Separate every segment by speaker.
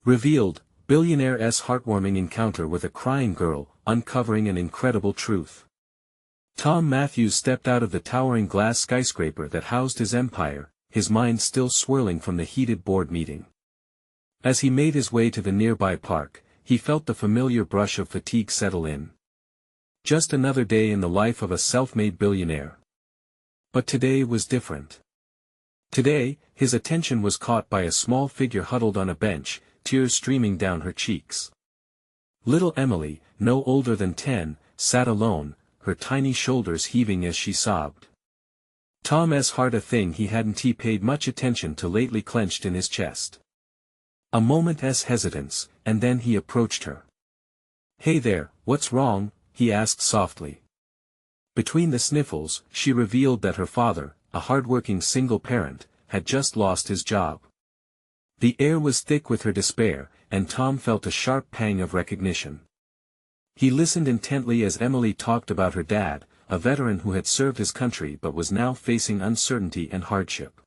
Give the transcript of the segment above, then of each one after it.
Speaker 1: Revealed, Billionaire's heartwarming encounter with a crying girl, uncovering an incredible truth. Tom Matthews stepped out of the towering glass skyscraper that housed his empire, his mind still swirling from the heated board meeting. As he made his way to the nearby park, he felt the familiar brush of fatigue settle in. Just another day in the life of a self-made billionaire. But today was different. Today, his attention was caught by a small figure huddled on a bench, tears streaming down her cheeks. Little Emily, no older than 10, sat alone, her tiny shoulders heaving as she sobbed. Tom's heart, a thing he hadn't paid much attention to lately, clenched in his chest. A moment's hesitance, and then he approached her. "Hey there, what's wrong?" he asked softly. Between the sniffles, she revealed that her father, a hardworking single parent, had just lost his job. The air was thick with her despair, and Tom felt a sharp pang of recognition. He listened intently as Emily talked about her dad, a veteran who had served his country but was now facing uncertainty and hardship.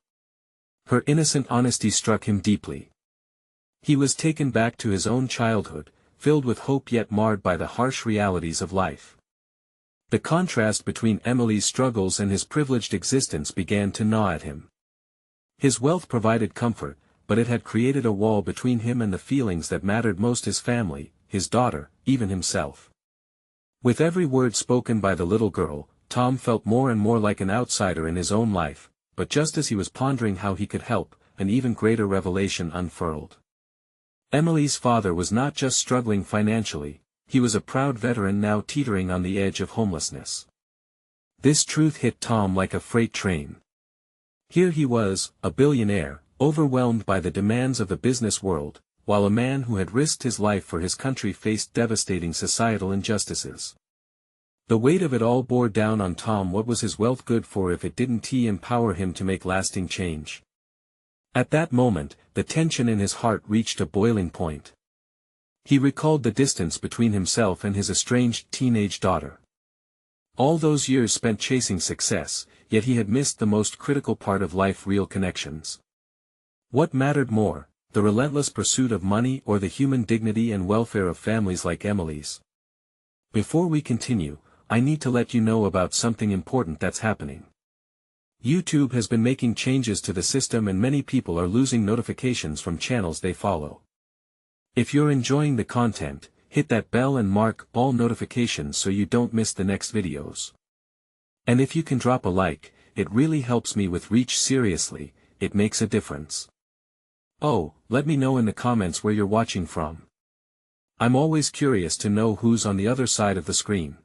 Speaker 1: Her innocent honesty struck him deeply. He was taken back to his own childhood, filled with hope yet marred by the harsh realities of life. The contrast between Emily's struggles and his privileged existence began to gnaw at him. His wealth provided comfort, but it had created a wall between him and the feelings that mattered most: his family, his daughter, even himself. With every word spoken by the little girl, Tom felt more and more like an outsider in his own life, but just as he was pondering how he could help, an even greater revelation unfurled. Emily's father was not just struggling financially, he was a proud veteran now teetering on the edge of homelessness. This truth hit Tom like a freight train. Here he was, a billionaire, overwhelmed by the demands of the business world, while a man who had risked his life for his country faced devastating societal injustices. The weight of it all bore down on Tom. What was his wealth good for if it didn't empower him to make lasting change? At that moment, the tension in his heart reached a boiling point. He recalled the distance between himself and his estranged teenage daughter. All those years spent chasing success, yet he had missed the most critical part of life: real connections. What mattered more, the relentless pursuit of money or the human dignity and welfare of families like Emily's? Before we continue, I need to let you know about something important that's happening. YouTube has been making changes to the system and many people are losing notifications from channels they follow. If you're enjoying the content, hit that bell and mark all notifications so you don't miss the next videos. And if you can drop a like, it really helps me with reach. Seriously, it makes a difference. Oh, let me know in the comments where you're watching from. I'm always curious to know who's on the other side of the screen.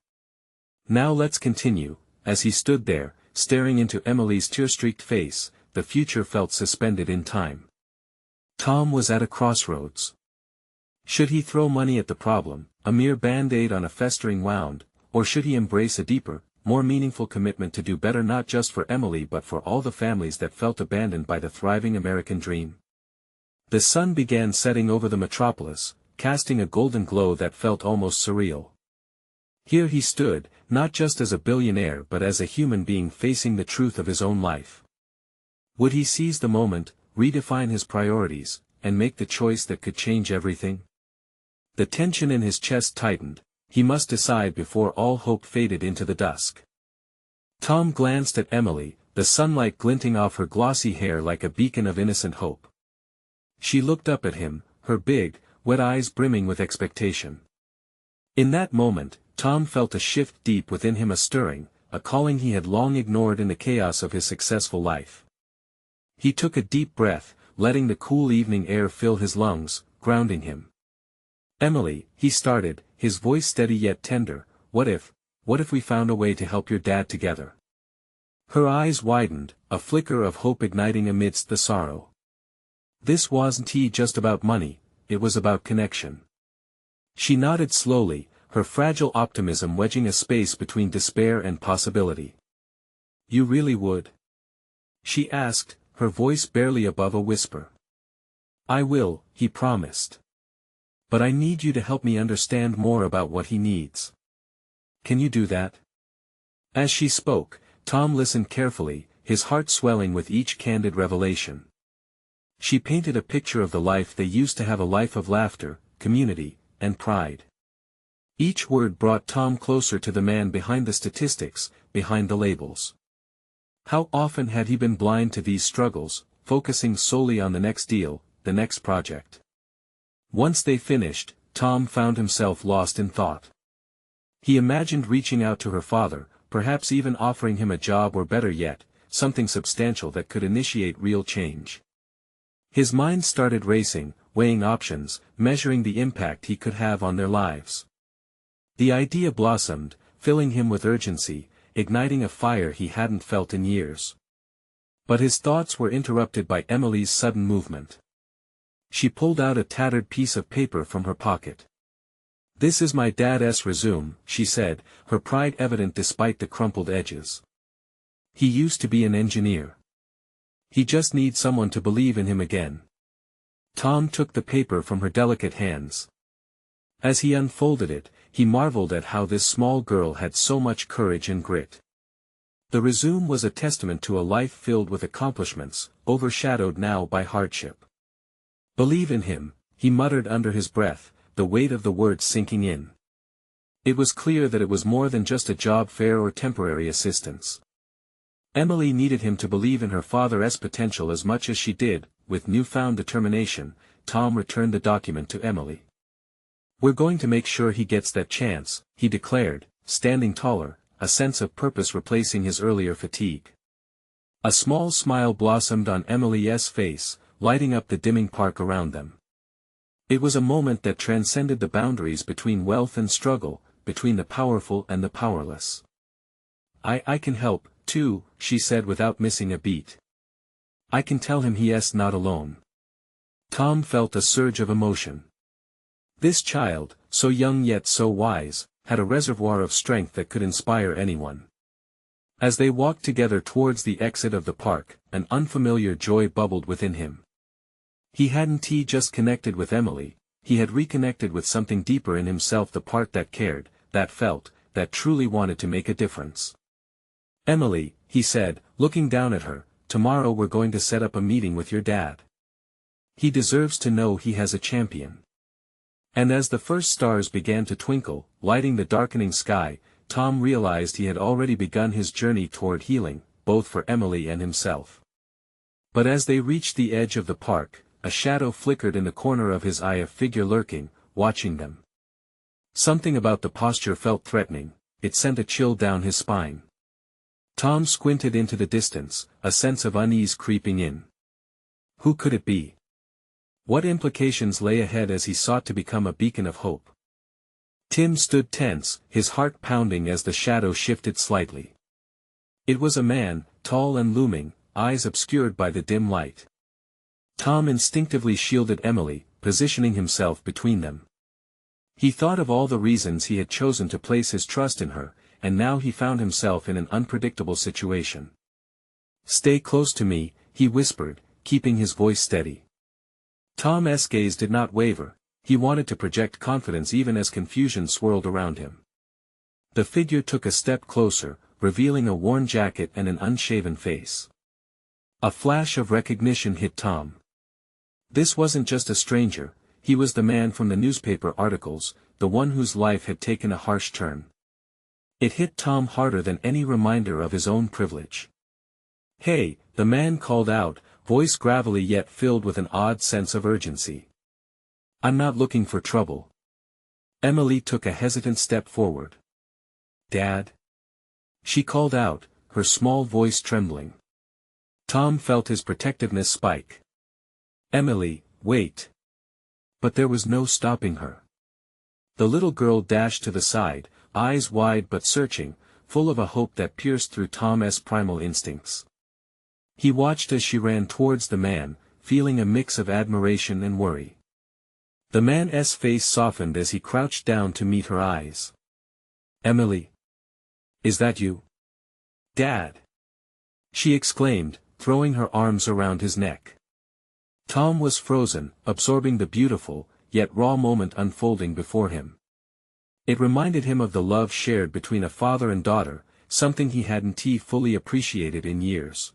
Speaker 1: Now let's continue. As he stood there, staring into Emily's tear-streaked face, the future felt suspended in time. Tom was at a crossroads. Should he throw money at the problem, a mere band-aid on a festering wound, or should he embrace a deeper, more meaningful commitment to do better, not just for Emily but for all the families that felt abandoned by the thriving American dream? The sun began setting over the metropolis, casting a golden glow that felt almost surreal. Here he stood, not just as a billionaire but as a human being facing the truth of his own life. Would he seize the moment, redefine his priorities, and make the choice that could change everything? The tension in his chest tightened. He must decide before all hope faded into the dusk. Tom glanced at Emily, the sunlight glinting off her glossy hair like a beacon of innocent hope. She looked up at him, her big, wet eyes brimming with expectation. In that moment, Tom felt a shift deep within him, a stirring, a calling he had long ignored in the chaos of his successful life. He took a deep breath, letting the cool evening air fill his lungs, grounding him. "Emily," he started, his voice steady yet tender, what if we found a way to help your dad together?" Her eyes widened, a flicker of hope igniting amidst the sorrow. This wasn't just about money, it was about connection. She nodded slowly, her fragile optimism wedging a space between despair and possibility. "You really would?" she asked, her voice barely above a whisper. "I will," he promised. "But I need you to help me understand more about what he needs. Can you do that?" As she spoke, Tom listened carefully, his heart swelling with each candid revelation. She painted a picture of the life they used to have, a life of laughter, community, and pride. Each word brought Tom closer to the man behind the statistics, behind the labels. How often had he been blind to these struggles, focusing solely on the next deal, the next project. Once they finished, Tom found himself lost in thought. He imagined reaching out to her father, perhaps even offering him a job, or better yet, something substantial that could initiate real change. His mind started racing, weighing options, measuring the impact he could have on their lives. The idea blossomed, filling him with urgency, igniting a fire he hadn't felt in years. But his thoughts were interrupted by Emily's sudden movement. She pulled out a tattered piece of paper from her pocket. "This is my dad's resume," she said, her pride evident despite the crumpled edges. "He used to be an engineer. He just needs someone to believe in him again." Tom took the paper from her delicate hands. As he unfolded it, he marveled at how this small girl had so much courage and grit. The resume was a testament to a life filled with accomplishments, overshadowed now by hardship. "Believe in him," he muttered under his breath, the weight of the words sinking in. It was clear that it was more than just a job fair or temporary assistance. Emily needed him to believe in her father's potential as much as she did. With newfound determination, Tom returned the document to Emily. "We're going to make sure he gets that chance," he declared, standing taller, a sense of purpose replacing his earlier fatigue. A small smile blossomed on Emily's face, lighting up the dimming park around them. It was a moment that transcended the boundaries between wealth and struggle, between the powerful and the powerless. I can help, too," she said without missing a beat. "I can tell him he's not alone." Tom felt a surge of emotion. This child, so young yet so wise, had a reservoir of strength that could inspire anyone. As they walked together towards the exit of the park, an unfamiliar joy bubbled within him. He hadn't just connected with Emily, he had reconnected with something deeper in himself, the part that cared, that felt, that truly wanted to make a difference. "Emily," he said, looking down at her, "tomorrow we're going to set up a meeting with your dad. He deserves to know he has a champion." And as the first stars began to twinkle, lighting the darkening sky, Tom realized he had already begun his journey toward healing, both for Emily and himself. But as they reached the edge of the park, a shadow flickered in the corner of his eye, a figure lurking, watching them. Something about the posture felt threatening, it sent a chill down his spine. Tom squinted into the distance, a sense of unease creeping in. Who could it be? What implications lay ahead as he sought to become a beacon of hope? Tim stood tense, his heart pounding as the shadow shifted slightly. It was a man, tall and looming, eyes obscured by the dim light. Tom instinctively shielded Emily, positioning himself between them. He thought of all the reasons he had chosen to place his trust in her, and now he found himself in an unpredictable situation. "Stay close to me," he whispered, keeping his voice steady. Tom's gaze did not waver, he wanted to project confidence even as confusion swirled around him. The figure took a step closer, revealing a worn jacket and an unshaven face. A flash of recognition hit Tom. This wasn't just a stranger, he was the man from the newspaper articles, the one whose life had taken a harsh turn. It hit Tom harder than any reminder of his own privilege. "Hey," the man called out, voice gravelly yet filled with an odd sense of urgency. "I'm not looking for trouble." Emily took a hesitant step forward. "Dad?" she called out, her small voice trembling. Tom felt his protectiveness spike. "Emily, wait." But there was no stopping her. The little girl dashed to the side, eyes wide but searching, full of a hope that pierced through Tom's primal instincts. He watched as she ran towards the man, feeling a mix of admiration and worry. The man's face softened as he crouched down to meet her eyes. "Emily? Is that you?" "Dad!" she exclaimed, throwing her arms around his neck. Tom was frozen, absorbing the beautiful, yet raw moment unfolding before him. It reminded him of the love shared between a father and daughter, something he hadn't fully appreciated in years.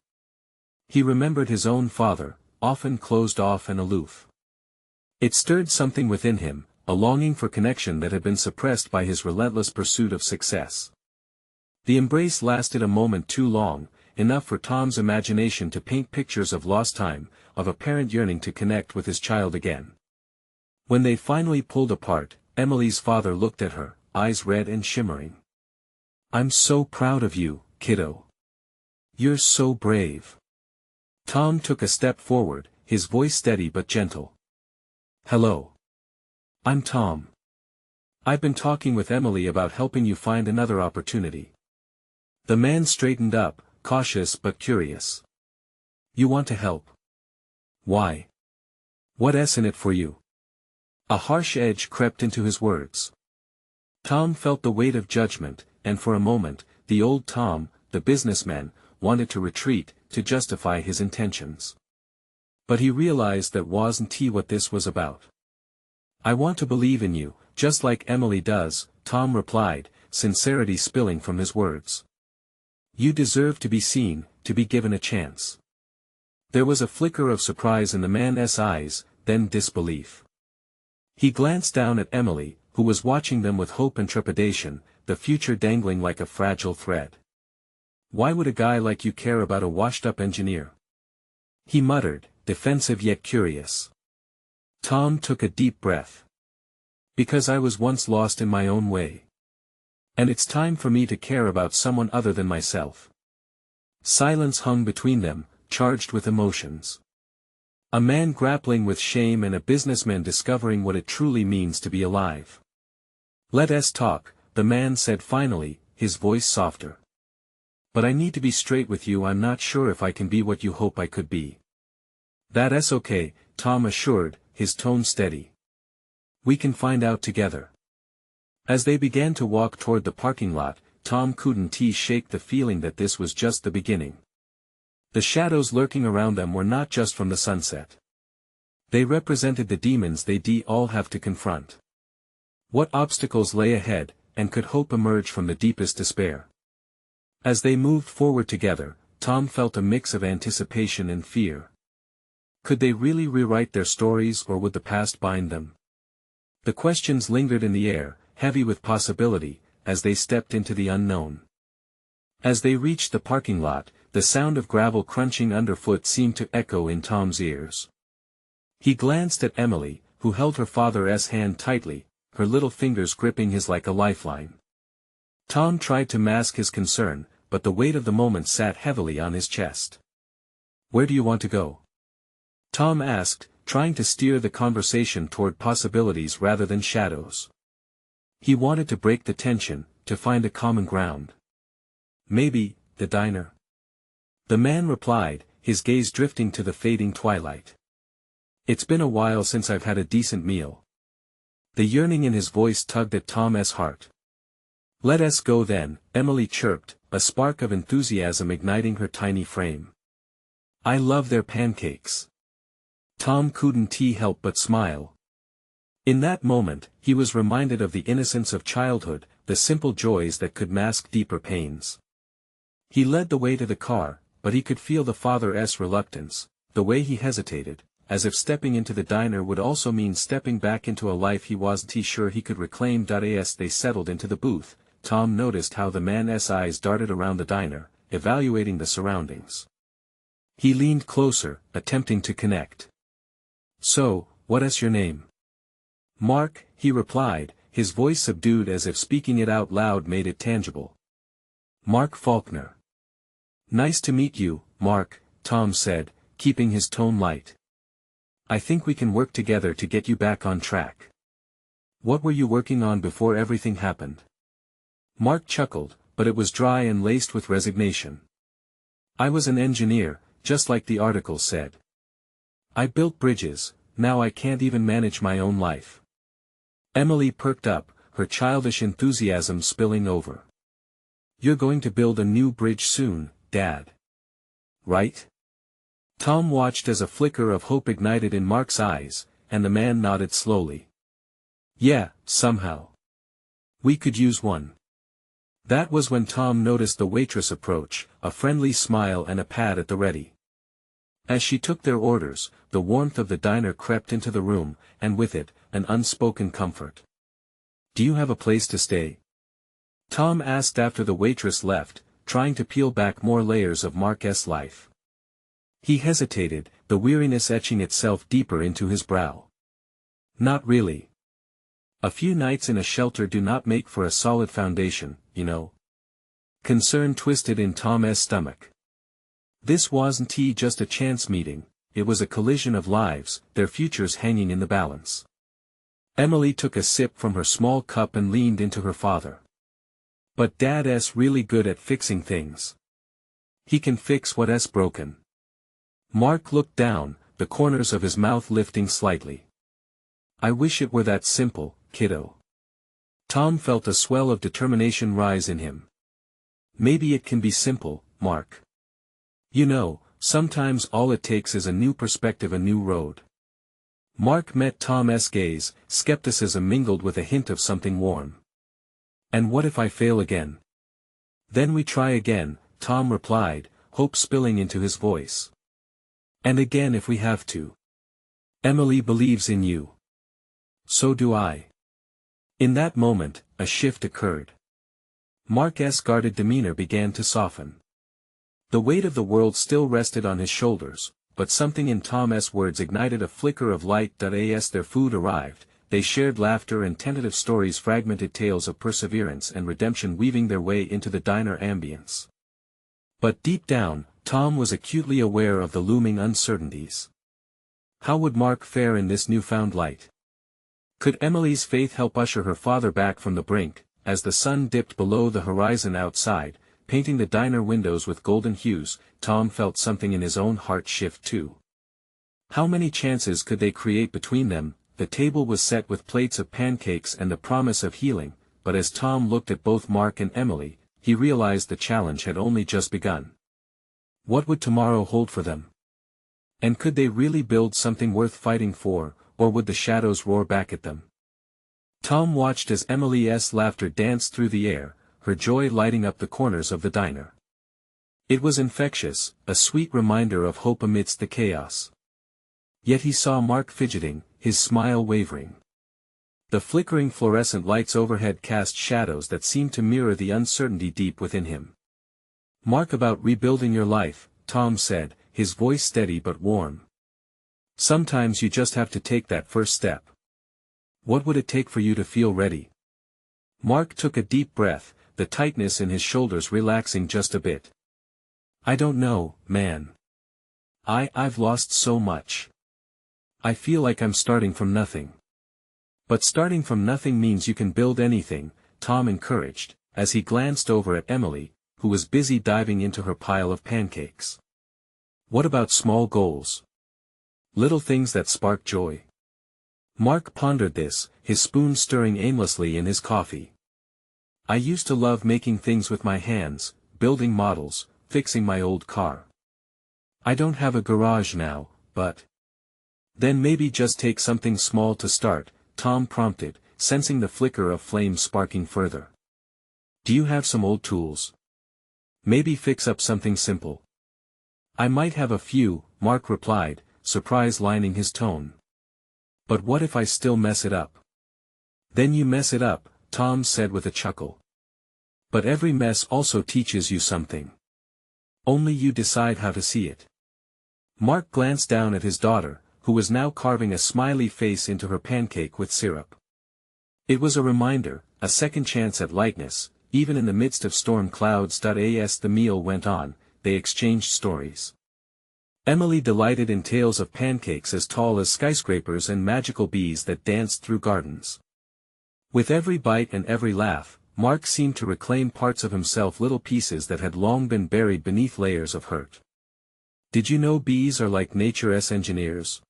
Speaker 1: He remembered his own father, often closed off and aloof. It stirred something within him, a longing for connection that had been suppressed by his relentless pursuit of success. The embrace lasted a moment too long, enough for Tom's imagination to paint pictures of lost time, of a parent yearning to connect with his child again. When they finally pulled apart, Emily's father looked at her, eyes red and shimmering. "I'm so proud of you, kiddo. You're so brave." Tom took a step forward, his voice steady but gentle. "Hello. I'm Tom. I've been talking with Emily about helping you find another opportunity." The man straightened up, cautious but curious. "You want to help? Why? What's in it for you?" A harsh edge crept into his words. Tom felt the weight of judgment, and for a moment, the old Tom, the businessman, wanted to retreat, to justify his intentions. But he realized that wasn't what this was about. "I want to believe in you, just like Emily does," Tom replied, sincerity spilling from his words. "You deserve to be seen, to be given a chance." There was a flicker of surprise in the man's eyes, then disbelief. He glanced down at Emily, who was watching them with hope and trepidation, the future dangling like a fragile thread. "Why would a guy like you care about a washed-up engineer?" he muttered, defensive yet curious. Tom took a deep breath. "Because I was once lost in my own way. And it's time for me to care about someone other than myself." Silence hung between them, charged with emotions. A man grappling with shame and a businessman discovering what it truly means to be alive. "Let's talk," the man said finally, his voice softer. "But I need to be straight with you. I'm not sure if I can be what you hope I could be." "That's okay," Tom assured, his tone steady. "We can find out together." As they began to walk toward the parking lot, Tom couldn't shake the feeling that this was just the beginning. The shadows lurking around them were not just from the sunset. They represented the demons they'd all have to confront. What obstacles lay ahead, and could hope emerge from the deepest despair? As they moved forward together, Tom felt a mix of anticipation and fear. Could they really rewrite their stories, or would the past bind them? The questions lingered in the air, heavy with possibility, as they stepped into the unknown. As they reached the parking lot, the sound of gravel crunching underfoot seemed to echo in Tom's ears. He glanced at Emily, who held her father's hand tightly, her little fingers gripping his like a lifeline. Tom tried to mask his concern, but the weight of the moment sat heavily on his chest. "Where do you want to go?" Tom asked, trying to steer the conversation toward possibilities rather than shadows. He wanted to break the tension, to find a common ground. "Maybe, the diner." The man replied, his gaze drifting to the fading twilight. "It's been a while since I've had a decent meal." The yearning in his voice tugged at Tom's heart. "Let's go then," Emily chirped, a spark of enthusiasm igniting her tiny frame. "I love their pancakes." Tom couldn't help but smile. In that moment, he was reminded of the innocence of childhood, the simple joys that could mask deeper pains. He led the way to the car, but he could feel the father's reluctance, the way he hesitated, as if stepping into the diner would also mean stepping back into a life he wasn't sure he could reclaim. As they settled into the booth, Tom noticed how the man's eyes darted around the diner, evaluating the surroundings. He leaned closer, attempting to connect. "So, what's your name?" "Mark," he replied, his voice subdued as if speaking it out loud made it tangible. "Mark Faulkner." "Nice to meet you, Mark," Tom said, keeping his tone light. "I think we can work together to get you back on track." "What were you working on before everything happened?" Mark chuckled, but it was dry and laced with resignation. "I was an engineer, just like the article said. I built bridges, now I can't even manage my own life." Emily perked up, her childish enthusiasm spilling over. "You're going to build a new bridge soon, Dad. Right?" Tom watched as a flicker of hope ignited in Mark's eyes, and the man nodded slowly. "Yeah, somehow. We could use one." That was when Tom noticed the waitress approach, a friendly smile and a pat at the ready. As she took their orders, the warmth of the diner crept into the room, and with it, an unspoken comfort. "Do you have a place to stay?" Tom asked after the waitress left, trying to peel back more layers of Mark's life. He hesitated, the weariness etching itself deeper into his brow. "Not really. A few nights in a shelter do not make for a solid foundation, you know." Concern twisted in Tom's stomach. This wasn't just a chance meeting, it was a collision of lives, their futures hanging in the balance. Emily took a sip from her small cup and leaned into her father. "But Dad's really good at fixing things. He can fix what's broken." Mark looked down, the corners of his mouth lifting slightly. "I wish it were that simple, kiddo." Tom felt a swell of determination rise in him. "Maybe it can be simple, Mark. You know, sometimes all it takes is a new perspective, a new road." Mark met Tom's gaze, skepticism mingled with a hint of something warm. "And what if I fail again?" "Then we try again," Tom replied, hope spilling into his voice. "And again if we have to. Emily believes in you. So do I." In that moment, a shift occurred. Mark's guarded demeanor began to soften. The weight of the world still rested on his shoulders, but something in Tom's words ignited a flicker of light. As their food arrived, they shared laughter and tentative stories, fragmented tales of perseverance and redemption weaving their way into the diner ambience. But deep down, Tom was acutely aware of the looming uncertainties. How would Mark fare in this newfound light? Could Emily's faith help usher her father back from the brink? As the sun dipped below the horizon outside, painting the diner windows with golden hues, Tom felt something in his own heart shift too. How many chances could they create between them? The table was set with plates of pancakes and the promise of healing, but as Tom looked at both Mark and Emily, he realized the challenge had only just begun. What would tomorrow hold for them? And could they really build something worth fighting for, or would the shadows roar back at them? Tom watched as Emily's laughter danced through the air, her joy lighting up the corners of the diner. It was infectious, a sweet reminder of hope amidst the chaos. Yet he saw Mark fidgeting, his smile wavering. The flickering fluorescent lights overhead cast shadows that seemed to mirror the uncertainty deep within him. "Mark, about rebuilding your life," Tom said, his voice steady but warm. "Sometimes you just have to take that first step. What would it take for you to feel ready?" Mark took a deep breath, the tightness in his shoulders relaxing just a bit. "I don't know, man. I've lost so much. I feel like I'm starting from nothing." "But starting from nothing means you can build anything," Tom encouraged, as he glanced over at Emily, who was busy diving into her pile of pancakes. "What about small goals? Little things that spark joy?" Mark pondered this, his spoon stirring aimlessly in his coffee. "I used to love making things with my hands, building models, fixing my old car. I don't have a garage now, but..." "Then maybe just take something small to start," Tom prompted, sensing the flicker of flame sparking further. "Do you have some old tools? Maybe fix up something simple." "I might have a few," Mark replied, surprise lining his tone. "But what if I still mess it up?" "Then you mess it up," Tom said with a chuckle. "But every mess also teaches you something. Only you decide how to see it." Mark glanced down at his daughter, who was now carving a smiley face into her pancake with syrup. It was a reminder, a second chance at lightness, even in the midst of storm clouds. As the meal went on, they exchanged stories. Emily delighted in tales of pancakes as tall as skyscrapers and magical bees that danced through gardens. With every bite and every laugh, Mark seemed to reclaim parts of himself, little pieces that had long been buried beneath layers of hurt. "Did you know bees are like nature's engineers?"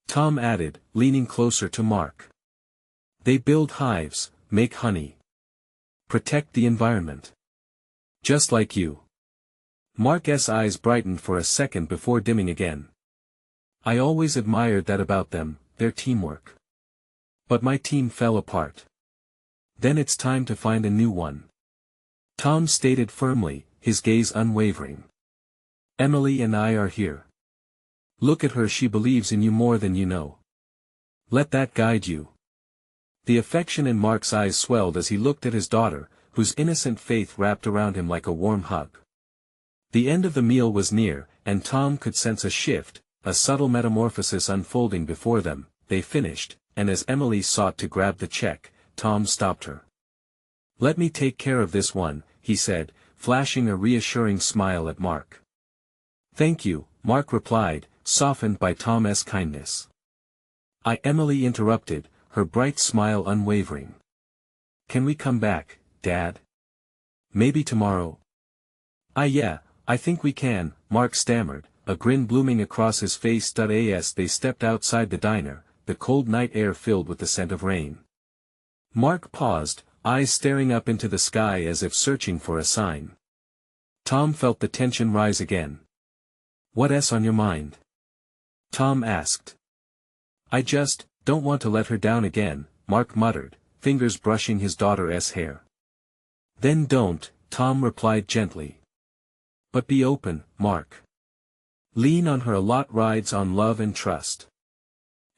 Speaker 1: Tom added, leaning closer to Mark. "They build hives, make honey, protect the environment. Just like you." Mark's eyes brightened for a second before dimming again. "I always admired that about them, their teamwork. But my team fell apart. Then it's time to find a new one." Tom stated firmly, his gaze unwavering. "Emily and I are here. Look at her, she believes in you more than you know. Let that guide you. The affection in Mark's eyes swelled as he looked at his daughter, whose innocent faith wrapped around him like a warm hug. The end of the meal was near, and Tom could sense a shift, a subtle metamorphosis unfolding before them. They finished, and as Emily sought to grab the check, Tom stopped her. "Let me take care of this one," he said, flashing a reassuring smile at Mark. "Thank you," Mark replied, softened by Tom's kindness. Emily interrupted, her bright smile unwavering. "Can we come back, Dad? Maybe tomorrow?" Yeah, I think we can," Mark stammered, a grin blooming across his face. As they stepped outside the diner, the cold night air filled with the scent of rain. Mark paused, eyes staring up into the sky as if searching for a sign. Tom felt the tension rise again. "What's on your mind?" Tom asked. "I just don't want to let her down again," Mark muttered, fingers brushing his daughter's hair. "Then don't," Tom replied gently. "But be open, Mark. Lean on her a lot. Rides on love and trust.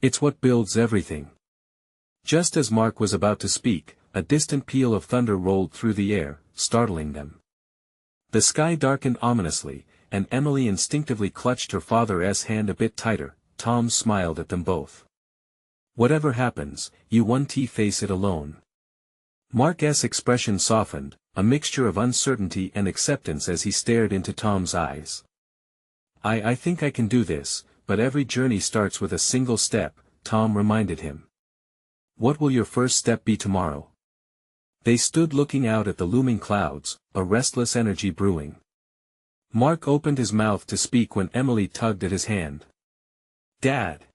Speaker 1: It's what builds everything." Just as Mark was about to speak, a distant peal of thunder rolled through the air, startling them. The sky darkened ominously, and Emily instinctively clutched her father's hand a bit tighter. Tom smiled at them both. "Whatever happens, you won't face it alone." Mark's expression softened, a mixture of uncertainty and acceptance as he stared into Tom's eyes. I think I can do this, but every journey starts with a single step," Tom reminded him. "What will your first step be tomorrow?" They stood looking out at the looming clouds, a restless energy brewing. Mark opened his mouth to speak when Emily tugged at his hand. "Dad!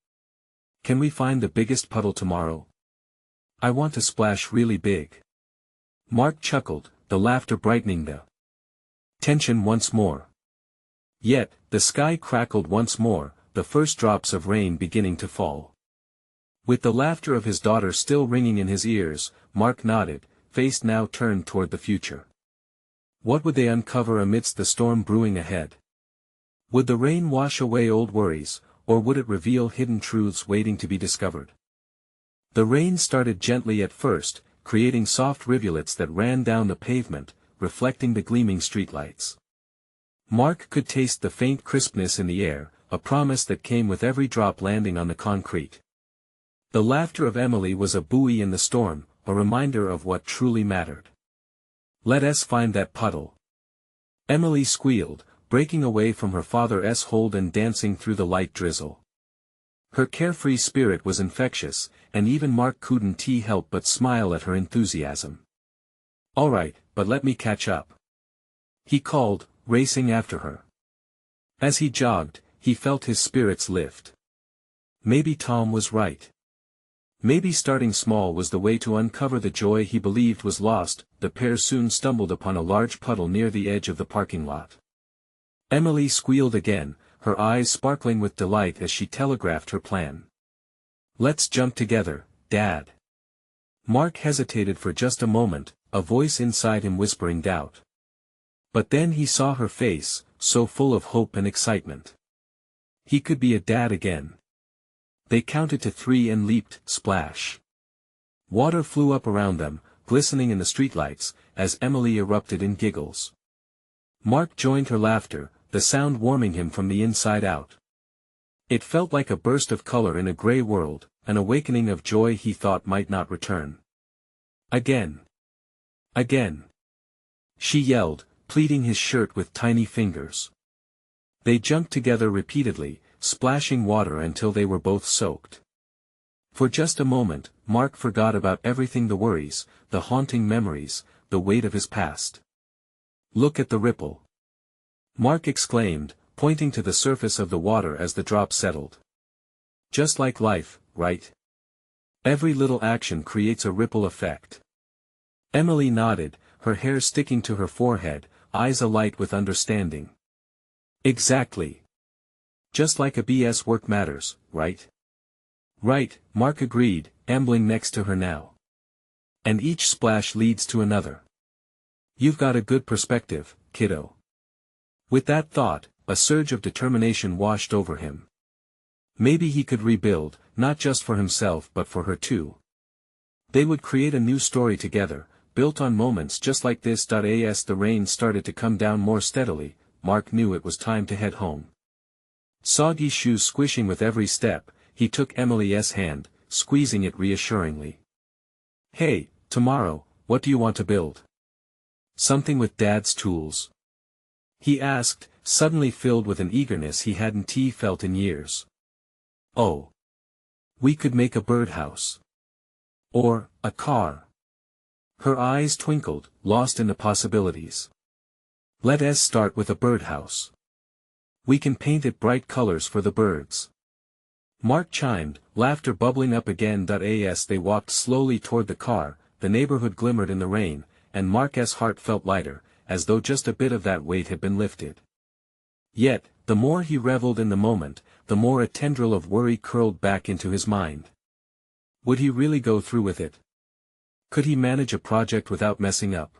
Speaker 1: Can we find the biggest puddle tomorrow? I want to splash really big." Mark chuckled, the laughter brightening the tension once more. Yet, the sky crackled once more, the first drops of rain beginning to fall. With the laughter of his daughter still ringing in his ears, Mark nodded, face now turned toward the future. What would they uncover amidst the storm brewing ahead? Would the rain wash away old worries, or would it reveal hidden truths waiting to be discovered? The rain started gently at first, creating soft rivulets that ran down the pavement, reflecting the gleaming streetlights. Mark could taste the faint crispness in the air, a promise that came with every drop landing on the concrete. The laughter of Emily was a buoy in the storm, a reminder of what truly mattered. "Let us find that puddle," Emily squealed, breaking away from her father's hold and dancing through the light drizzle. Her carefree spirit was infectious, and even Mark couldn't help but smile at her enthusiasm. "All right, but let me catch up," he called, racing after her. As he jogged, he felt his spirits lift. Maybe Tom was right. Maybe starting small was the way to uncover the joy he believed was lost. The pair soon stumbled upon a large puddle near the edge of the parking lot. Emily squealed again, her eyes sparkling with delight as she telegraphed her plan. "Let's jump together, Dad." Mark hesitated for just a moment, a voice inside him whispering doubt. But then he saw her face, so full of hope and excitement. He could be a dad again. They counted to 3 and leaped, splash. Water flew up around them, glistening in the streetlights, as Emily erupted in giggles. Mark joined her laughter, the sound warming him from the inside out. It felt like a burst of color in a gray world, an awakening of joy he thought might not return. "Again! Again!" she yelled, pleating his shirt with tiny fingers. They jumped together repeatedly, splashing water until they were both soaked. For just a moment, Mark forgot about everything, the worries, the haunting memories, the weight of his past. "Look at the ripple!" Mark exclaimed, pointing to the surface of the water as the drops settled. "Just like life, right? Every little action creates a ripple effect." Emily nodded, her hair sticking to her forehead, eyes alight with understanding. "Exactly. Just like a BS work matters, right?" "Right," Mark agreed, ambling next to her now. "And each splash leads to another. You've got a good perspective, kiddo." With that thought, a surge of determination washed over him. Maybe he could rebuild, not just for himself but for her too. They would create a new story together, built on moments just like this. As the rain started to come down more steadily, Mark knew it was time to head home. Soggy shoes squishing with every step, he took Emily's hand, squeezing it reassuringly. "Hey, tomorrow, what do you want to build?" "Something with Dad's tools?" he asked, suddenly filled with an eagerness he hadn't felt in years. "Oh. We could make a birdhouse. Or, a car." Her eyes twinkled, lost in the possibilities. "Let's start with a birdhouse. We can paint it bright colors for the birds." Mark chimed, laughter bubbling up again. As they walked slowly toward the car, the neighborhood glimmered in the rain, and Mark's heart felt lighter, as though just a bit of that weight had been lifted. Yet, the more he reveled in the moment, the more a tendril of worry curled back into his mind. Would he really go through with it? Could he manage a project without messing up?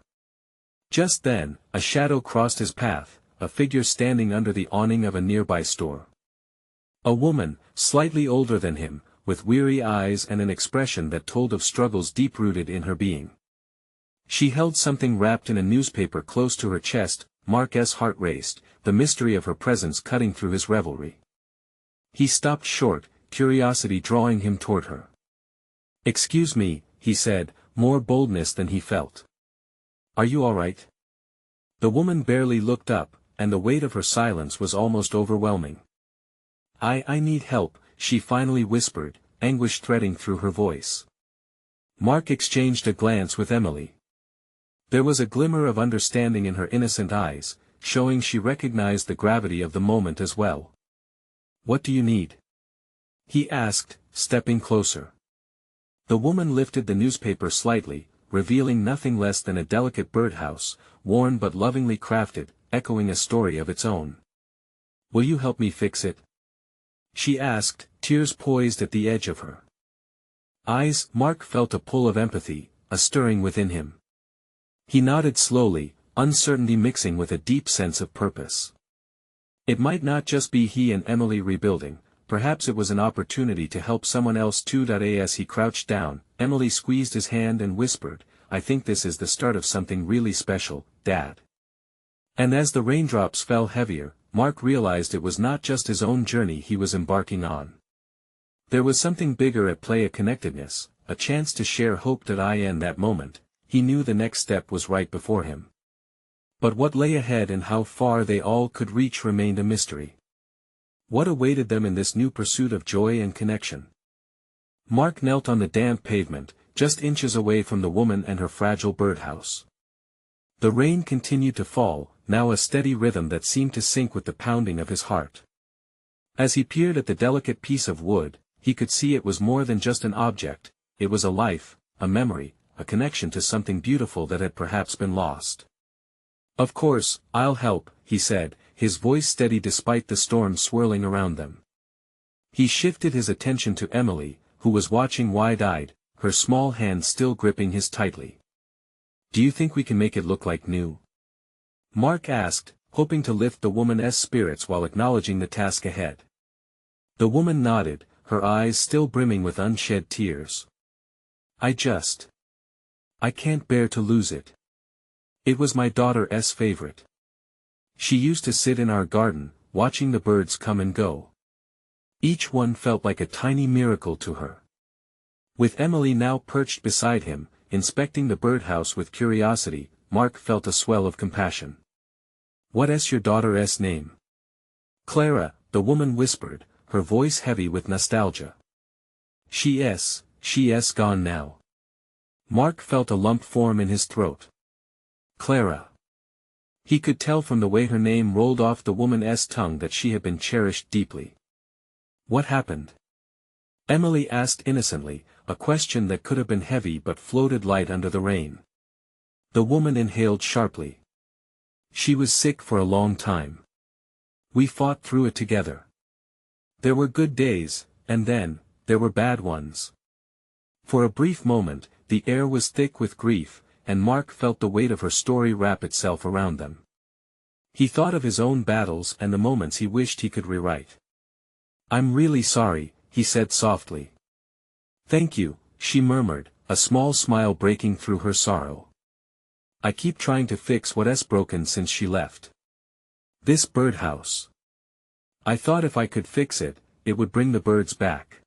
Speaker 1: Just then, a shadow crossed his path, a figure standing under the awning of a nearby store. A woman, slightly older than him, with weary eyes and an expression that told of struggles deep-rooted in her being. She held something wrapped in a newspaper close to her chest. Mark's heart raced, the mystery of her presence cutting through his revelry. He stopped short, curiosity drawing him toward her. "Excuse me," he said, more boldness than he felt. "Are you all right?" The woman barely looked up, and the weight of her silence was almost overwhelming. I need help," she finally whispered, anguish threading through her voice. Mark exchanged a glance with Emily. There was a glimmer of understanding in her innocent eyes, showing she recognized the gravity of the moment as well. "What do you need?" he asked, stepping closer. The woman lifted the newspaper slightly, revealing nothing less than a delicate birdhouse, worn but lovingly crafted, echoing a story of its own. "Will you help me fix it?" she asked, tears poised at the edge of her eyes. Mark felt a pull of empathy, a stirring within him. He nodded slowly, uncertainty mixing with a deep sense of purpose. It might not just be he and Emily rebuilding, perhaps it was an opportunity to help someone else too. As he crouched down, Emily squeezed his hand and whispered, "I think this is the start of something really special, Dad." And as the raindrops fell heavier, Mark realized it was not just his own journey he was embarking on. There was something bigger at play, a connectedness, a chance to share hope. In that moment, he knew the next step was right before him. But what lay ahead and how far they all could reach remained a mystery. What awaited them in this new pursuit of joy and connection? Mark knelt on the damp pavement, just inches away from the woman and her fragile birdhouse. The rain continued to fall, now a steady rhythm that seemed to sync with the pounding of his heart. As he peered at the delicate piece of wood, he could see it was more than just an object, it was a life, a memory, a connection to something beautiful that had perhaps been lost. "Of course, I'll help," he said, his voice steady despite the storm swirling around them. He shifted his attention to Emily, who was watching wide-eyed, her small hand still gripping his tightly. "Do you think we can make it look like new?" Mark asked, hoping to lift the woman's spirits while acknowledging the task ahead. The woman nodded, her eyes still brimming with unshed tears. I can't bear to lose it. It was my daughter's favorite. She used to sit in our garden, watching the birds come and go. Each one felt like a tiny miracle to her." With Emily now perched beside him, inspecting the birdhouse with curiosity, Mark felt a swell of compassion. "What's your daughter's name?" "Clara," the woman whispered, her voice heavy with nostalgia. She's gone now." Mark felt a lump form in his throat. Clara. He could tell from the way her name rolled off the woman's tongue that she had been cherished deeply. "What happened?" Emily asked innocently, a question that could have been heavy but floated light under the rain. The woman inhaled sharply. "She was sick for a long time. We fought through it together. There were good days, and then, there were bad ones." For a brief moment, the air was thick with grief, and Mark felt the weight of her story wrap itself around them. He thought of his own battles and the moments he wished he could rewrite. I'm really sorry, he said softly. Thank you, she murmured, a small smile breaking through her sorrow. I keep trying to fix what's broken since she left. This birdhouse. I thought if I could fix it, it would bring the birds back.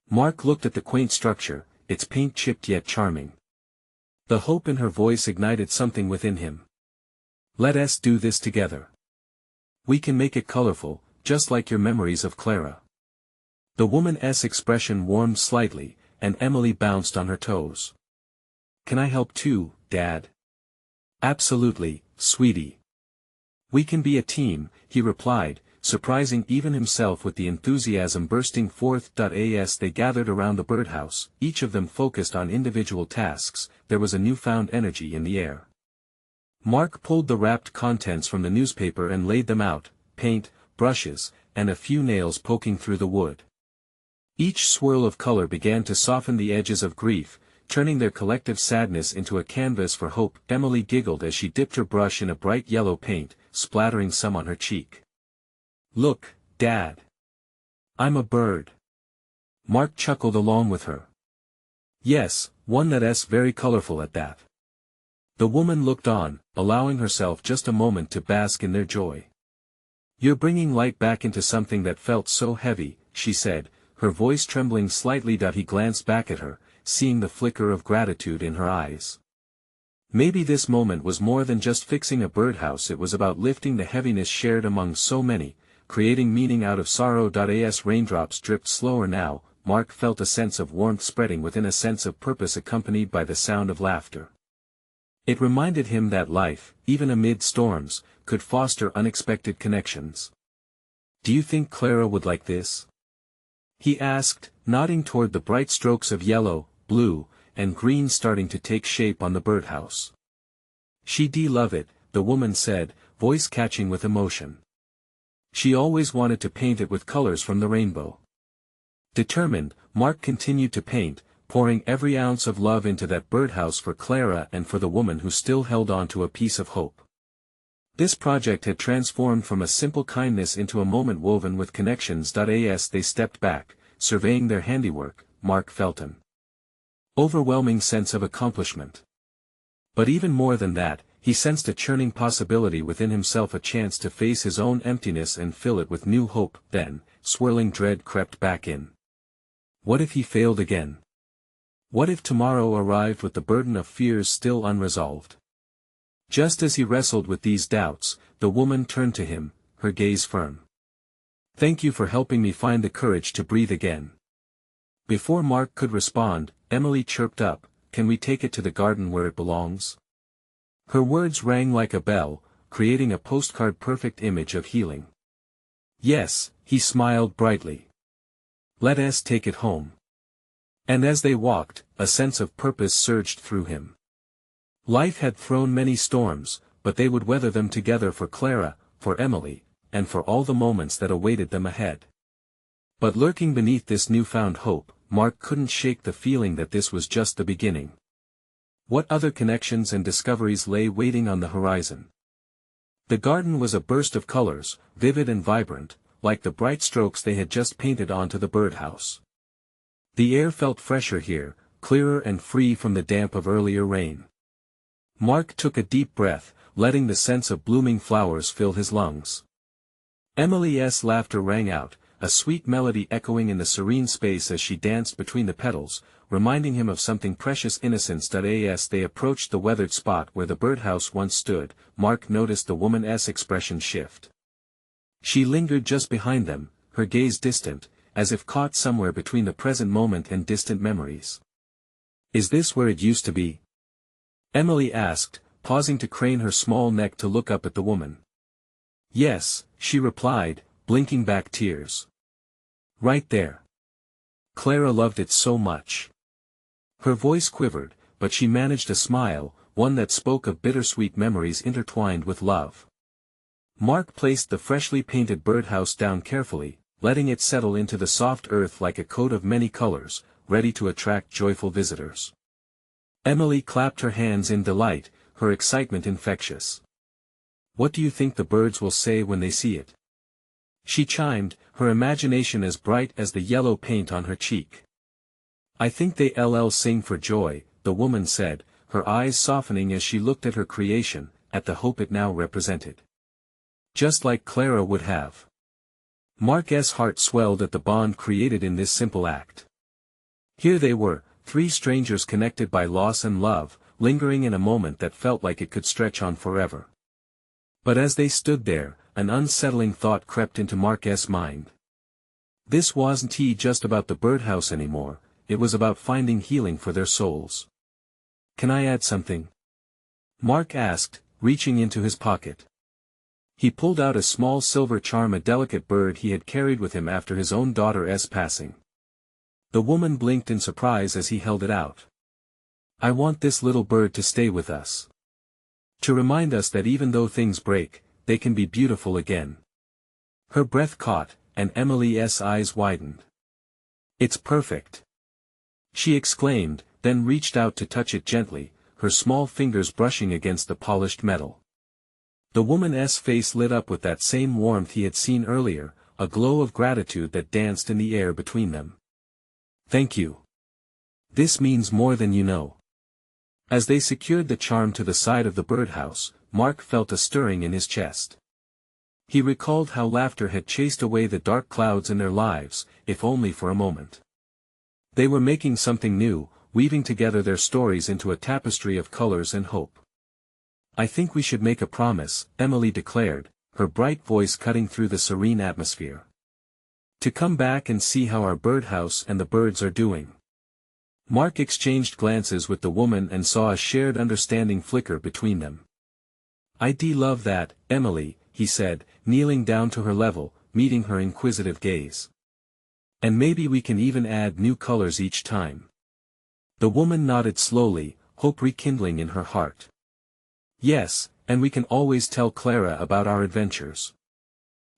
Speaker 1: Mark looked at the quaint structure, its paint chipped yet charming. The hope in her voice ignited something within him. Let us do this together. We can make it colorful, just like your memories of Clara. The woman's expression warmed slightly, and Emily bounced on her toes. Can I help too, Dad? Absolutely, sweetie. We can be a team, he replied, surprising even himself with the enthusiasm bursting forth. As they gathered around the birdhouse, each of them focused on individual tasks, there was a newfound energy in the air. Mark pulled the wrapped contents from the newspaper and laid them out, paint, brushes, and a few nails poking through the wood. Each swirl of color began to soften the edges of grief, turning their collective sadness into a canvas for hope. Emily giggled as she dipped her brush in a bright yellow paint, splattering some on her cheek. Look, Dad. I'm a bird. Mark chuckled along with her. Yes, one that's very colorful at that. The woman looked on, allowing herself just a moment to bask in their joy. You're bringing light back into something that felt so heavy, she said, her voice trembling slightly. He glanced back at her, seeing the flicker of gratitude in her eyes. Maybe this moment was more than just fixing a birdhouse, it was about lifting the heaviness shared among so many, creating meaning out of sorrow. As raindrops dripped slower now, Mark felt a sense of warmth spreading within, a sense of purpose accompanied by the sound of laughter. It reminded him that life, even amid storms, could foster unexpected connections. Do you think Clara would like this? He asked, nodding toward the bright strokes of yellow, blue, and green starting to take shape on the birdhouse. She'd love it, the woman said, voice catching with emotion. She always wanted to paint it with colors from the rainbow. Determined, Mark continued to paint, pouring every ounce of love into that birdhouse for Clara and for the woman who still held on to a piece of hope. This project had transformed from a simple kindness into a moment woven with connections. As they stepped back, surveying their handiwork, Mark felt an overwhelming sense of accomplishment. But even more than that, he sensed a churning possibility within himself, a chance to face his own emptiness and fill it with new hope. Then, swirling dread crept back in. What if he failed again? What if tomorrow arrived with the burden of fears still unresolved? Just as he wrestled with these doubts, the woman turned to him, her gaze firm. Thank you for helping me find the courage to breathe again. Before Mark could respond, Emily chirped up, can we take it to the garden where it belongs? Her words rang like a bell, creating a postcard-perfect image of healing. Yes, he smiled brightly. Let us take it home. And as they walked, a sense of purpose surged through him. Life had thrown many storms, but they would weather them together for Clara, for Emily, and for all the moments that awaited them ahead. But lurking beneath this newfound hope, Mark couldn't shake the feeling that this was just the beginning. What other connections and discoveries lay waiting on the horizon? The garden was a burst of colors, vivid and vibrant, like the bright strokes they had just painted onto the birdhouse. The air felt fresher here, clearer and free from the damp of earlier rain. Mark took a deep breath, letting the sense of blooming flowers fill his lungs. Emily's laughter rang out, a sweet melody echoing in the serene space as she danced between the petals, reminding him of something precious innocence. As they approached the weathered spot where the birdhouse once stood, Mark noticed the woman's expression shift. She lingered just behind them, her gaze distant, as if caught somewhere between the present moment and distant memories. Is this where it used to be? Emily asked, pausing to crane her small neck to look up at the woman. Yes, she replied, blinking back tears. Right there. Clara loved it so much. Her voice quivered, but she managed a smile, one that spoke of bittersweet memories intertwined with love. Mark placed the freshly painted birdhouse down carefully, letting it settle into the soft earth like a coat of many colors, ready to attract joyful visitors. Emily clapped her hands in delight, her excitement infectious. What do you think the birds will say when they see it? She chimed, her imagination as bright as the yellow paint on her cheek. I think they'll sing for joy, the woman said, her eyes softening as she looked at her creation, at the hope it now represented. Just like Clara would have. Mark's heart swelled at the bond created in this simple act. Here they were, three strangers connected by loss and love, lingering in a moment that felt like it could stretch on forever. But as they stood there, an unsettling thought crept into Mark's mind. This wasn't just about the birdhouse anymore, it was about finding healing for their souls. Can I add something? Mark asked, reaching into his pocket. He pulled out a small silver charm, a delicate bird he had carried with him after his own daughter's passing. The woman blinked in surprise as he held it out. I want this little bird to stay with us. To remind us that even though things break, they can be beautiful again. Her breath caught, and Emily's eyes widened. It's perfect. She exclaimed, then reached out to touch it gently, her small fingers brushing against the polished metal. The woman's face lit up with that same warmth he had seen earlier, a glow of gratitude that danced in the air between them. Thank you. This means more than you know. As they secured the charm to the side of the birdhouse, Mark felt a stirring in his chest. He recalled how laughter had chased away the dark clouds in their lives, if only for a moment. They were making something new, weaving together their stories into a tapestry of colors and hope. I think we should make a promise, Emily declared, her bright voice cutting through the serene atmosphere. To come back and see how our birdhouse and the birds are doing. Mark exchanged glances with the woman and saw a shared understanding flicker between them. I'd love that, Emily, he said, kneeling down to her level, meeting her inquisitive gaze. And maybe we can even add new colors each time. The woman nodded slowly, hope rekindling in her heart. Yes, and we can always tell Clara about our adventures.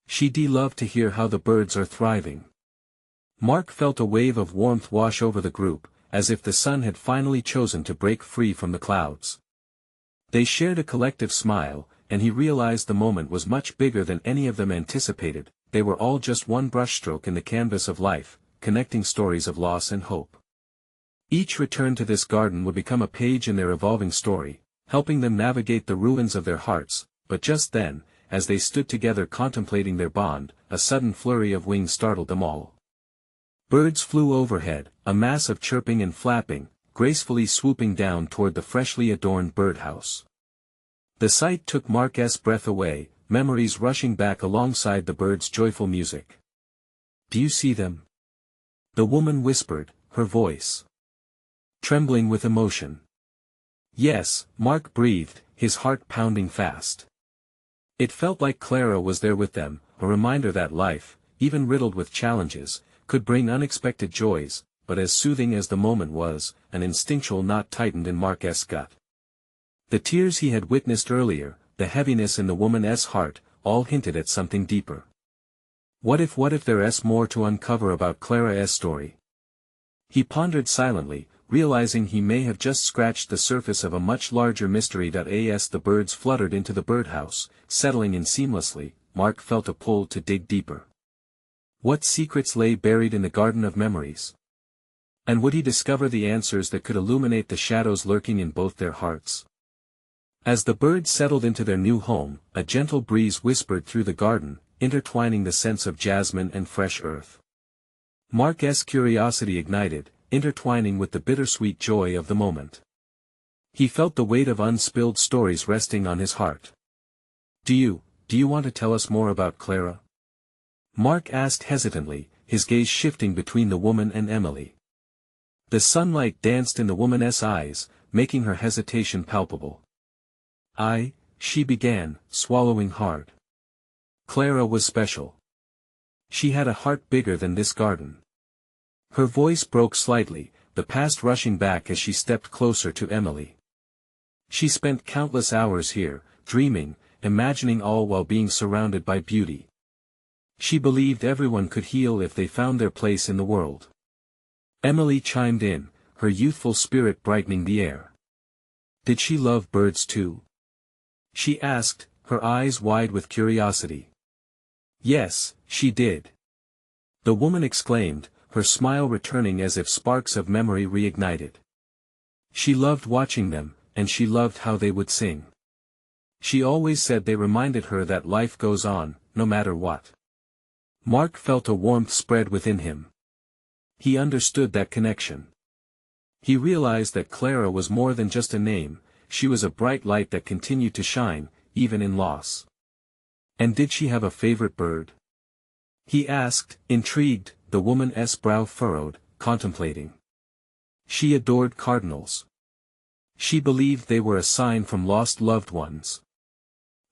Speaker 1: She'd love to hear how the birds are thriving. Mark felt a wave of warmth wash over the group, as if the sun had finally chosen to break free from the clouds. They shared a collective smile, and he realized the moment was much bigger than any of them anticipated. They were all just one brushstroke in the canvas of life, connecting stories of loss and hope. Each return to this garden would become a page in their evolving story, helping them navigate the ruins of their hearts, but just then, as they stood together contemplating their bond, a sudden flurry of wings startled them all. Birds flew overhead, a mass of chirping and flapping, gracefully swooping down toward the freshly adorned birdhouse. The sight took Mark's breath away, memories rushing back alongside the birds' joyful music. Do you see them? The woman whispered, her voice trembling with emotion. Yes, Mark breathed, his heart pounding fast. It felt like Clara was there with them, a reminder that life, even riddled with challenges, could bring unexpected joys, but as soothing as the moment was, an instinctual knot tightened in Mark's gut. The tears he had witnessed earlier, the heaviness in the woman's heart, all hinted at something deeper. What if there's more to uncover about Clara's story? He pondered silently, realizing he may have just scratched the surface of a much larger mystery. As the birds fluttered into the birdhouse, settling in seamlessly, Mark felt a pull to dig deeper. What secrets lay buried in the garden of memories? And would he discover the answers that could illuminate the shadows lurking in both their hearts? As the birds settled into their new home, a gentle breeze whispered through the garden, intertwining the scents of jasmine and fresh earth. Mark's curiosity ignited, intertwining with the bittersweet joy of the moment. He felt the weight of unspilled stories resting on his heart. Do you want to tell us more about Clara? Mark asked hesitantly, his gaze shifting between the woman and Emily. The sunlight danced in the woman's eyes, making her hesitation palpable. She began, swallowing hard. Clara was special. She had a heart bigger than this garden. Her voice broke slightly, the past rushing back as she stepped closer to Emily. She spent countless hours here, dreaming, imagining, all while being surrounded by beauty. She believed everyone could heal if they found their place in the world. Emily chimed in, her youthful spirit brightening the air. Did she love birds too? She asked, her eyes wide with curiosity. Yes, she did. The woman exclaimed, her smile returning as if sparks of memory reignited. She loved watching them, and she loved how they would sing. She always said they reminded her that life goes on, no matter what. Mark felt a warmth spread within him. He understood that connection. He realized that Clara was more than just a name, she was a bright light that continued to shine, even in loss. And did she have a favorite bird? He asked, intrigued, the woman's brow furrowed, contemplating. She adored cardinals. She believed they were a sign from lost loved ones.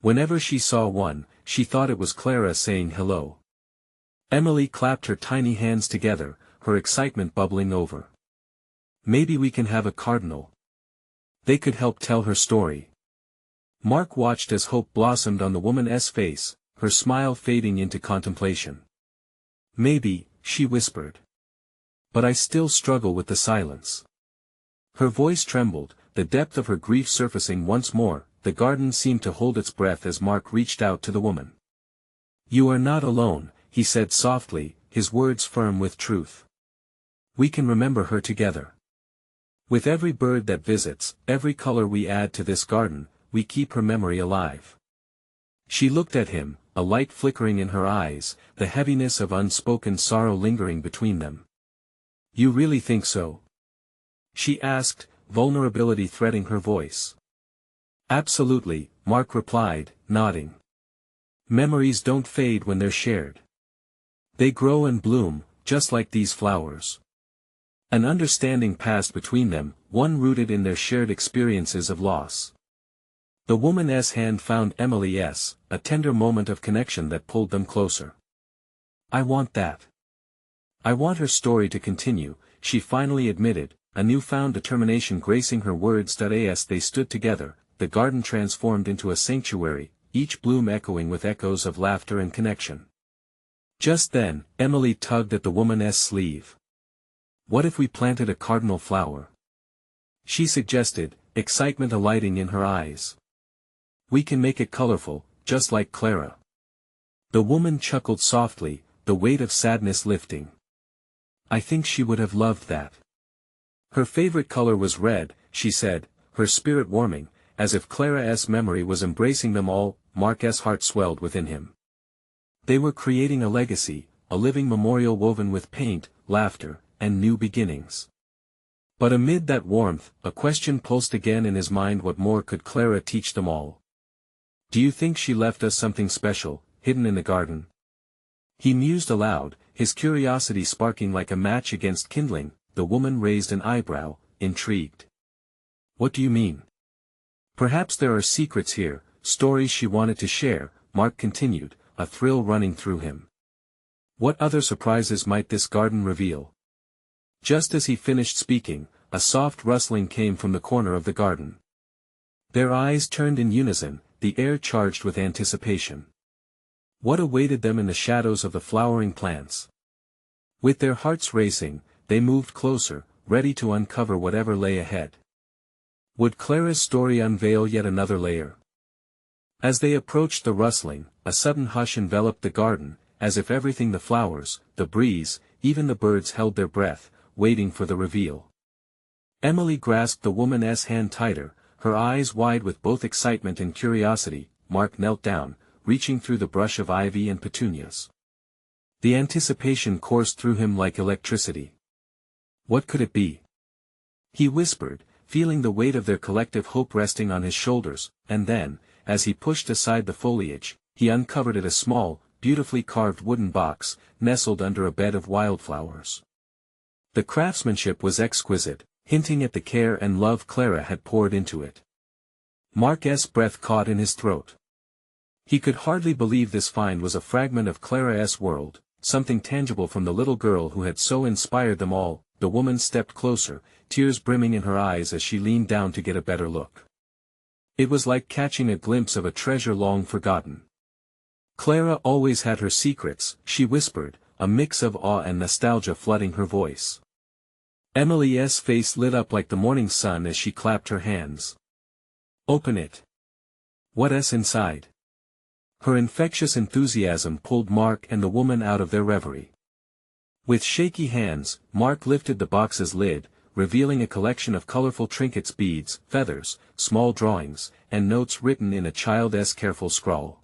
Speaker 1: Whenever she saw one, she thought it was Clara saying hello. Emily clapped her tiny hands together, her excitement bubbling over. Maybe we can have a cardinal. They could help tell her story. Mark watched as hope blossomed on the woman's face, her smile fading into contemplation. Maybe, she whispered. But I still struggle with the silence. Her voice trembled, the depth of her grief surfacing once more. The garden seemed to hold its breath as Mark reached out to the woman. You are not alone, he said softly, his words firm with truth. We can remember her together. With every bird that visits, every color we add to this garden, we keep her memory alive. She looked at him, a light flickering in her eyes, the heaviness of unspoken sorrow lingering between them. You really think so? She asked, vulnerability threading her voice. Absolutely, Mark replied, nodding. Memories don't fade when they're shared. They grow and bloom, just like these flowers. An understanding passed between them, one rooted in their shared experiences of loss. The woman's hand found Emily's, a tender moment of connection that pulled them closer. I want that. I want her story to continue, she finally admitted, a newfound determination gracing her words. As they stood together, the garden transformed into a sanctuary, each bloom echoing with echoes of laughter and connection. Just then, Emily tugged at the woman's sleeve. What if we planted a cardinal flower? She suggested, excitement alighting in her eyes. We can make it colorful, just like Clara. The woman chuckled softly, the weight of sadness lifting. I think she would have loved that. Her favorite color was red, she said, her spirit warming, as if Clara's memory was embracing them all. Mark's heart swelled within him. They were creating a legacy, a living memorial woven with paint, laughter, and new beginnings. But amid that warmth, a question pulsed again in his mind. What more could Clara teach them all? Do you think she left us something special, hidden in the garden? He mused aloud, his curiosity sparking like a match against kindling. The woman raised an eyebrow, intrigued. What do you mean? Perhaps there are secrets here, stories she wanted to share, Mark continued, a thrill running through him. What other surprises might this garden reveal? Just as he finished speaking, a soft rustling came from the corner of the garden. Their eyes turned in unison, the air charged with anticipation. What awaited them in the shadows of the flowering plants? With their hearts racing, they moved closer, ready to uncover whatever lay ahead. Would Clara's story unveil yet another layer? As they approached the rustling, a sudden hush enveloped the garden, as if everything, the flowers, the breeze, even the birds held their breath, waiting for the reveal. Emily grasped the woman's hand tighter, her eyes wide with both excitement and curiosity. Mark knelt down, reaching through the brush of ivy and petunias. The anticipation coursed through him like electricity. What could it be? He whispered, feeling the weight of their collective hope resting on his shoulders, and then, as he pushed aside the foliage, he uncovered a small, beautifully carved wooden box, nestled under a bed of wildflowers. The craftsmanship was exquisite, hinting at the care and love Clara had poured into it. Mark's breath caught in his throat. He could hardly believe this find was a fragment of Clara's world, something tangible from the little girl who had so inspired them all. The woman stepped closer, tears brimming in her eyes as she leaned down to get a better look. It was like catching a glimpse of a treasure long forgotten. Clara always had her secrets, she whispered, a mix of awe and nostalgia flooding her voice. Emily's face lit up like the morning sun as she clapped her hands. Open it. What's inside? Her infectious enthusiasm pulled Mark and the woman out of their reverie. With shaky hands, Mark lifted the box's lid, revealing a collection of colorful trinkets, beads, feathers, small drawings, and notes written in a child's careful scrawl.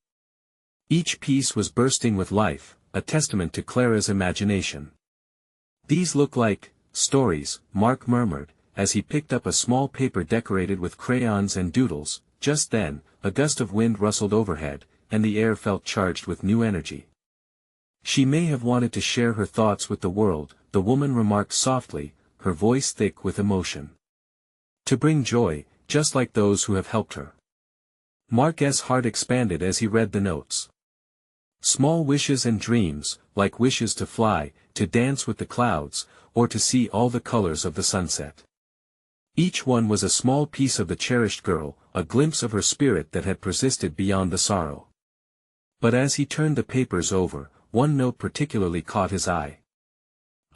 Speaker 1: Each piece was bursting with life, a testament to Clara's imagination. "These look like stories," Mark murmured, as he picked up a small paper decorated with crayons and doodles. Just then, a gust of wind rustled overhead, and the air felt charged with new energy. "She may have wanted to share her thoughts with the world," the woman remarked softly, her voice thick with emotion. "To bring joy, just like those who have helped her." Mark's heart expanded as he read the notes. Small wishes and dreams, like wishes to fly, to dance with the clouds, or to see all the colors of the sunset. Each one was a small piece of the cherished girl, a glimpse of her spirit that had persisted beyond the sorrow. But as he turned the papers over, one note particularly caught his eye.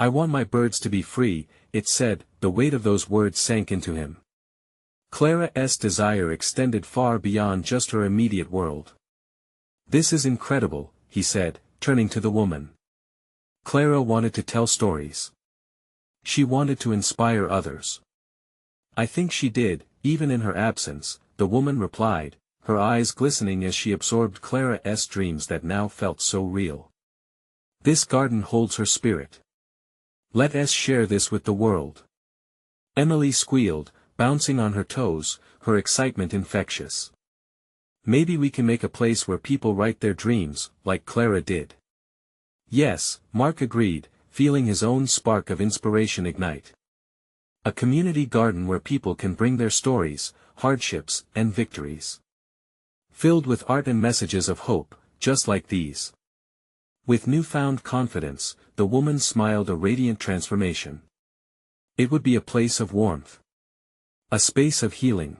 Speaker 1: "I want my birds to be free," it said. The weight of those words sank into him. Clara's desire extended far beyond just her immediate world. "This is incredible," he said, turning to the woman. Clara wanted to tell stories. She wanted to inspire others. "I think she did, even in her absence," the woman replied, her eyes glistening as she absorbed Clara's dreams that now felt so real. "This garden holds her spirit. Let us share this with the world." Emily squealed, bouncing on her toes, her excitement infectious. "Maybe we can make a place where people write their dreams, like Clara did." "Yes," Mark agreed, feeling his own spark of inspiration ignite. "A community garden where people can bring their stories, hardships, and victories. Filled with art and messages of hope, just like these." With newfound confidence, the woman smiled a radiant transformation. It would be a place of warmth. A space of healing.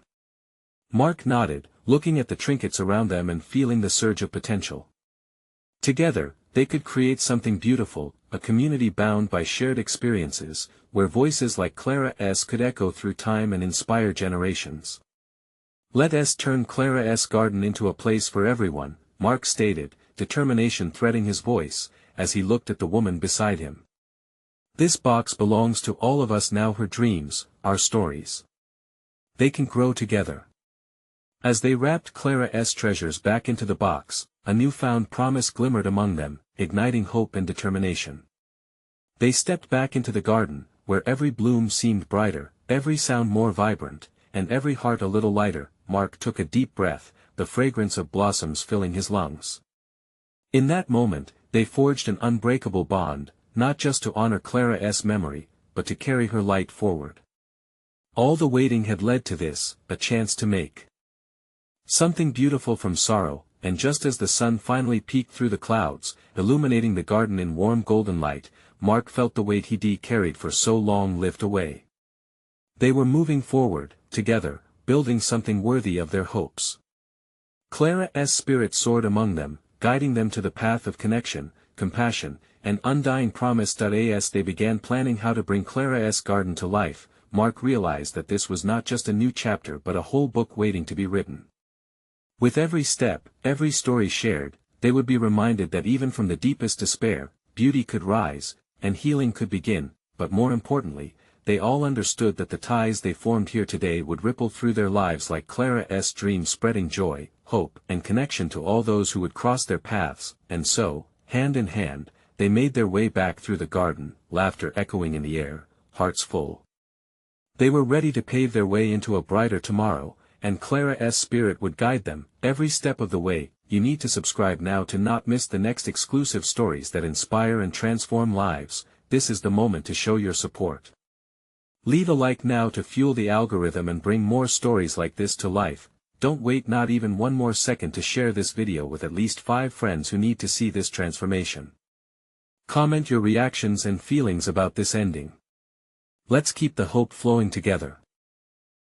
Speaker 1: Mark nodded, looking at the trinkets around them and feeling the surge of potential. Together, they could create something beautiful, a community bound by shared experiences, where voices like Clara's could echo through time and inspire generations. "Let us turn Clara's garden into a place for everyone," Mark stated, determination threading his voice, as he looked at the woman beside him. "This box belongs to all of us now, her dreams, our stories. They can grow together." As they wrapped Clara's treasures back into the box, a newfound promise glimmered among them, igniting hope and determination. They stepped back into the garden, where every bloom seemed brighter, every sound more vibrant, and every heart a little lighter. Mark took a deep breath, the fragrance of blossoms filling his lungs. In that moment, they forged an unbreakable bond, not just to honor Clara's memory, but to carry her light forward. All the waiting had led to this, a chance to make something beautiful from sorrow, and just as the sun finally peeked through the clouds, illuminating the garden in warm golden light, Mark felt the weight he carried for so long lift away. They were moving forward, together, building something worthy of their hopes. Clara's spirit soared among them, guiding them to the path of connection, compassion, and undying promise. As they began planning how to bring Clara's garden to life, Mark realized that this was not just a new chapter but a whole book waiting to be written. With every step, every story shared, they would be reminded that even from the deepest despair, beauty could rise, and healing could begin, but more importantly, they all understood that the ties they formed here today would ripple through their lives like Clara's dream, spreading joy, hope, and connection to all those who would cross their paths. And so, hand in hand, they made their way back through the garden, laughter echoing in the air, hearts full. They were ready to pave their way into a brighter tomorrow, and Clara's spirit would guide them every step of the way. You need to subscribe now to not miss the next exclusive stories that inspire and transform lives. This is the moment to show your support. Leave a like now to fuel the algorithm and bring more stories like this to life. Don't wait not even one more second to share this video with at least 5 friends who need to see this transformation. Comment your reactions and feelings about this ending. Let's keep the hope flowing together.